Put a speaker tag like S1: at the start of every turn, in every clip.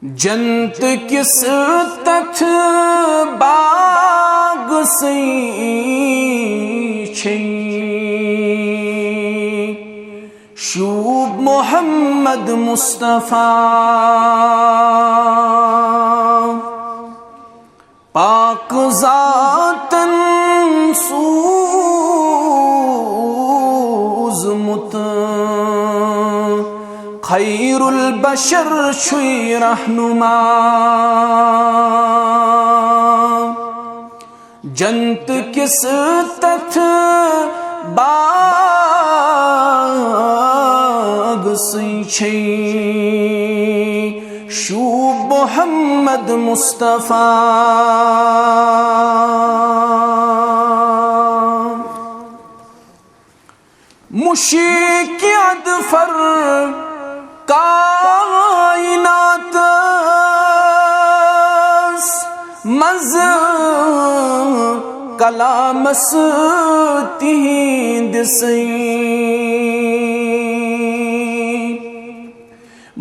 S1: جنت کس تتھ باغ سی چھئی شوب محمد مصطفیٰ پاک ذاتن سوزمت خیر البشر چھوئی رہنما جنت کس تتھ باغ سی چھئی شوب محمد مصطفیٰ مشیق ادفر کائنات مز کلامس تہند سی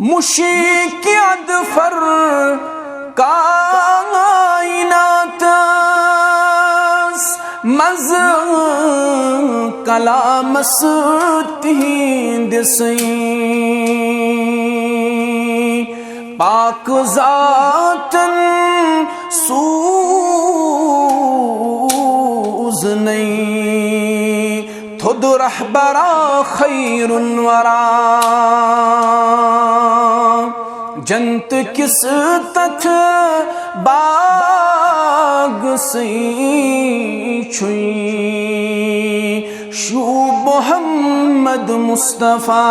S1: مشیق ادفر کائنات مز کلامس تہند سی پاک ذاتن سوز نہیں تھد رہبرا خیر الورا جنت کس تتھ باغ سی چھئی شوب محمد مصطفیٰ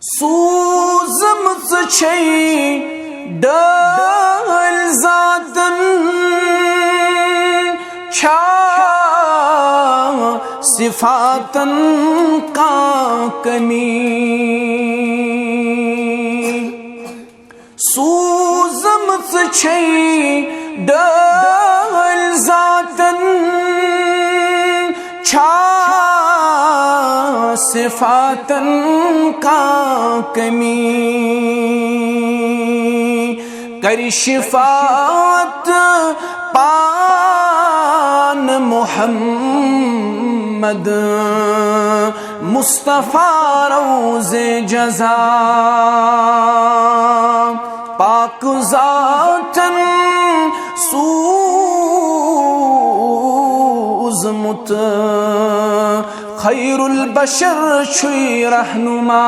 S1: سوزمت چھئی ڈال ذاتن چھا صفاتن کا کمی سوزمت چھئی ڈال ذاتن چھا صفاتن کا کمی کری شفاعت پان محمد مصطفیٰ روز جزا پاک ذاتن سوزمت خیر البشر چھوئی رہنما